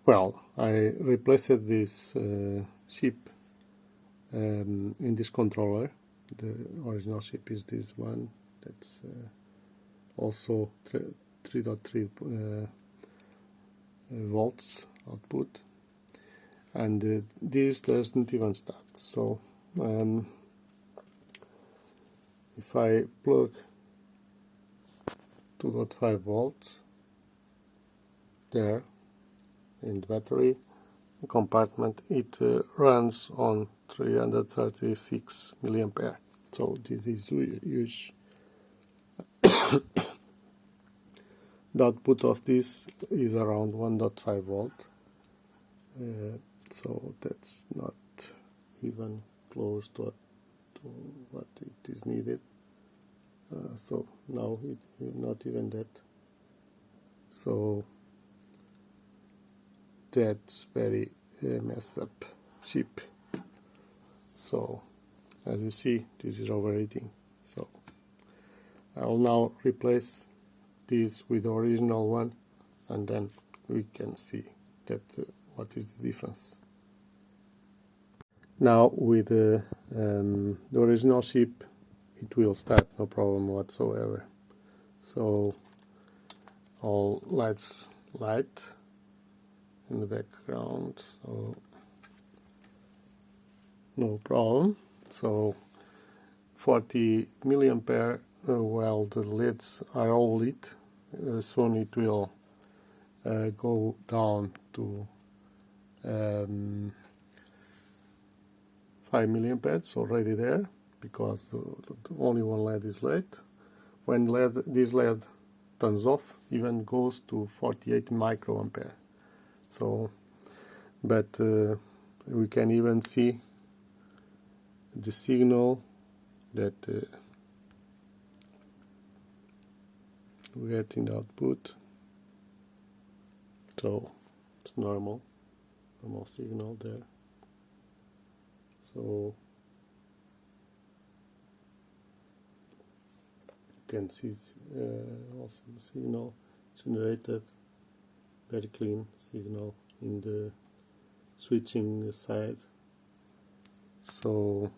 Well, I replaced this chip in this controller. The original chip is this one. That's also 3.3 volts output, and this doesn't even start. So if I plug 2.5 volts there in the battery compartment, it runs on 336 milliampere. So this is huge. The output of this is around 1.5 volt, so that's not even close to what it is needed. So now it's not even that. So that's very messed up chip. So as you see, this is overheating. So I will now replace this with the original one, and then we can see that what is the difference. Now with the original chip, it will start, no problem whatsoever. So all lights light in the background, so no problem. So 40 milliampere, while the LEDs are all lit, soon it will go down to 5 milliamperes already there, because only one LED is lit. When this LED turns off, even goes to 48 microampere. So, but we can even see the signal that we get in the output. So it's normal signal there. So you can see also the signal generated, very clean signal in the switching side. So,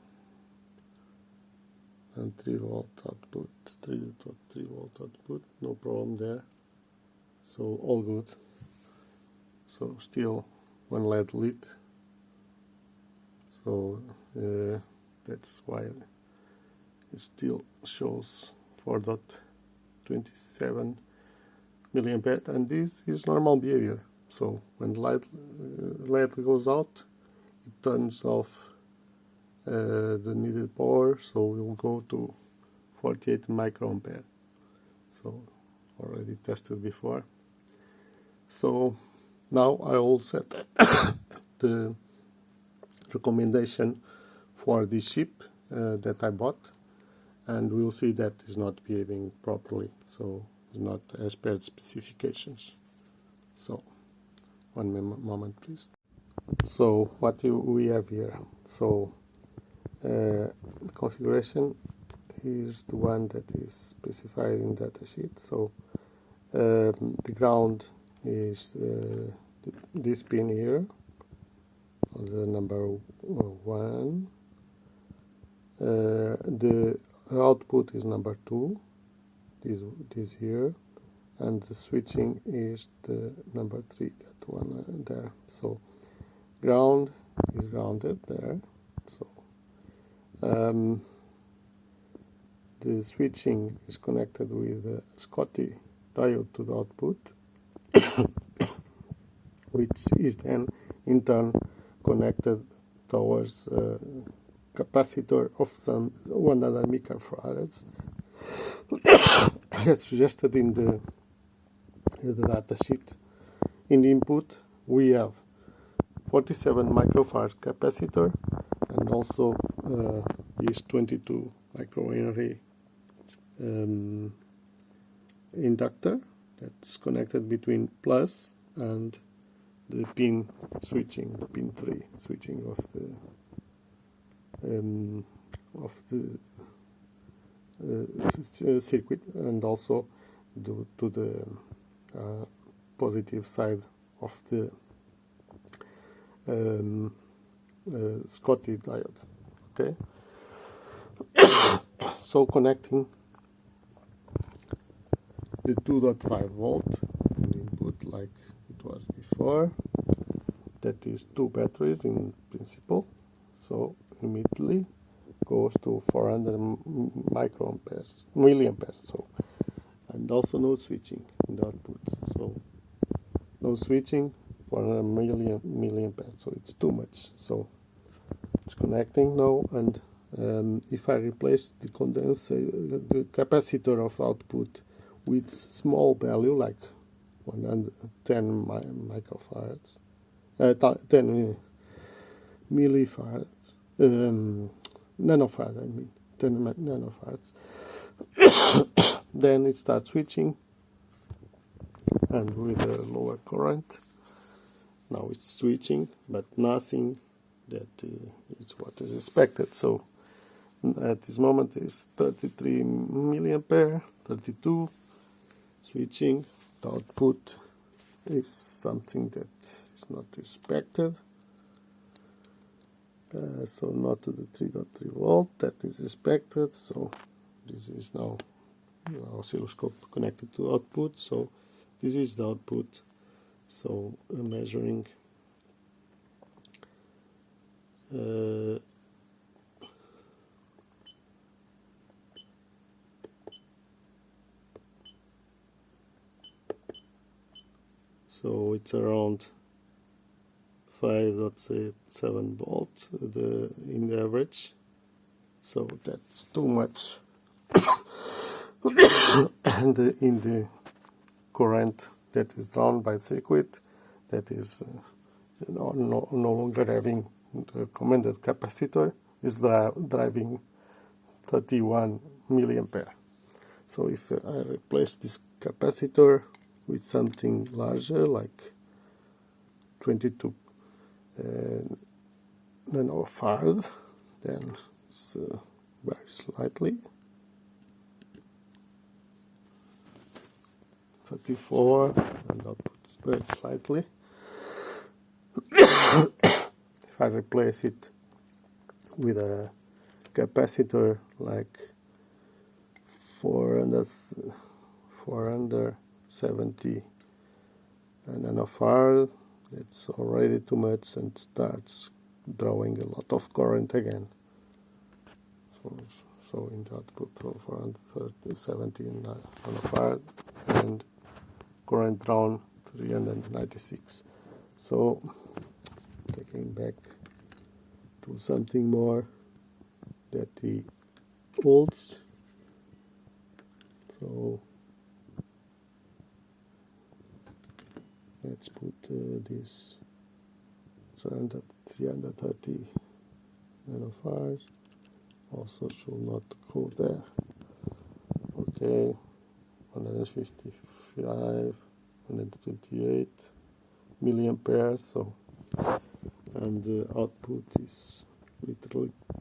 and 3 volt output, 3.3 volt output, no problem there. So all good. So still one LED lit. So that's why it still shows 4.27 milliampere, and this is normal behavior. So when LED goes out, it turns off the needed power, so we'll go to 48 microampere. So already tested before. So now I will set the recommendation for this chip that I bought, and we'll see that is not behaving properly, so it's not as per specifications. So one moment please. So what we have here, so the configuration is the one that is specified in datasheet. So the ground is this pin here, the number 1. The output is number 2, this here, and the switching is the number 3, that one there. So ground is grounded there. So the switching is connected with the Scotty diode to the output, which is then in turn connected towards capacitor of some 100 microfarads as suggested in the data sheet. In the input we have 47 microfarad capacitor and also this 22 microhenry inductor that's connected between plus and the pin switching, the pin 3 switching of the circuit, and also to the positive side of the Schottky diode. Okay, so connecting the 2.5 volt input like it was before, that is 2 batteries in principle, so immediately goes to 400 milliamperes. So, and also no switching in the output, so no switching, 400 milliamperes, so it's too much. So it's connecting now, and if I replace the the capacitor of output with small value like 110 microfarads, 10 millifarads, nanofarad, I mean 10 nanofarads, then it starts switching, and with a lower current, now it's switching, but nothing that is what is expected. So at this moment is 33 milliampere, 32, switching. The output is something that is not expected. So not to the 3.3 volt that is expected. So this is now oscilloscope connected to output. So this is the output. So measuring so it's around 5.7 volts in the average, so that's too much. And in the current that is drawn by circuit, that is no longer having the commanded capacitor, is driving 31 milliampere. So if I replace this capacitor with something larger like 22 nanofarad, then it's very slightly 34, and output very slightly. If I replace it with a capacitor like 470 nanofarad, it's already too much and starts drawing a lot of current again. So in the output of 470 nanofarad and current drawn 396. So taking back to something more that he holds. So let's put this 330 nanofarads. Also should not go there. Okay, 155, 128 milliamperes. So, and the output is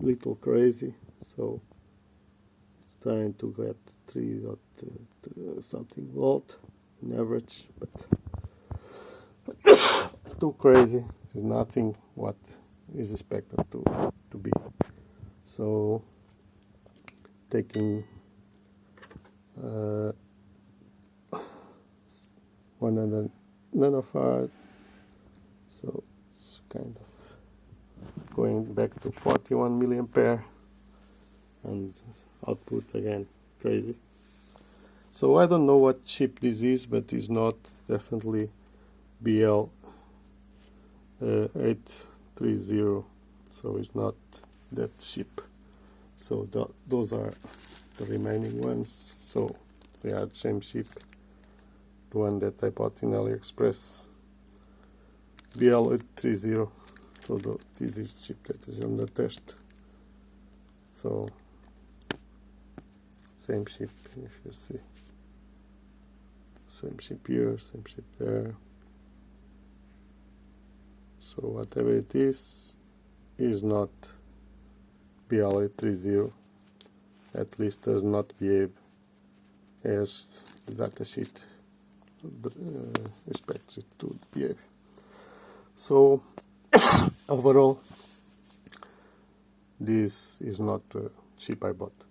little crazy. So it's trying to get 3 something volt in average, but too crazy. It's nothing what is expected to be. So taking 100 nanofarad, so it's kind of going back to 41 milliampere, and output again crazy. So I don't know what chip this is, but it's not definitely VidBL8530, so it's not that chip. So those are the remaining ones. So they are the same chip, the one that I bought in Aliexpress, VidBL8530. So this is chip that is on the test. So same chip, if you see, same chip here, same chip there. So whatever it is not VidBL8530, at least does not behave as the datasheet expects it to behave. So overall, this is not the chip I bought.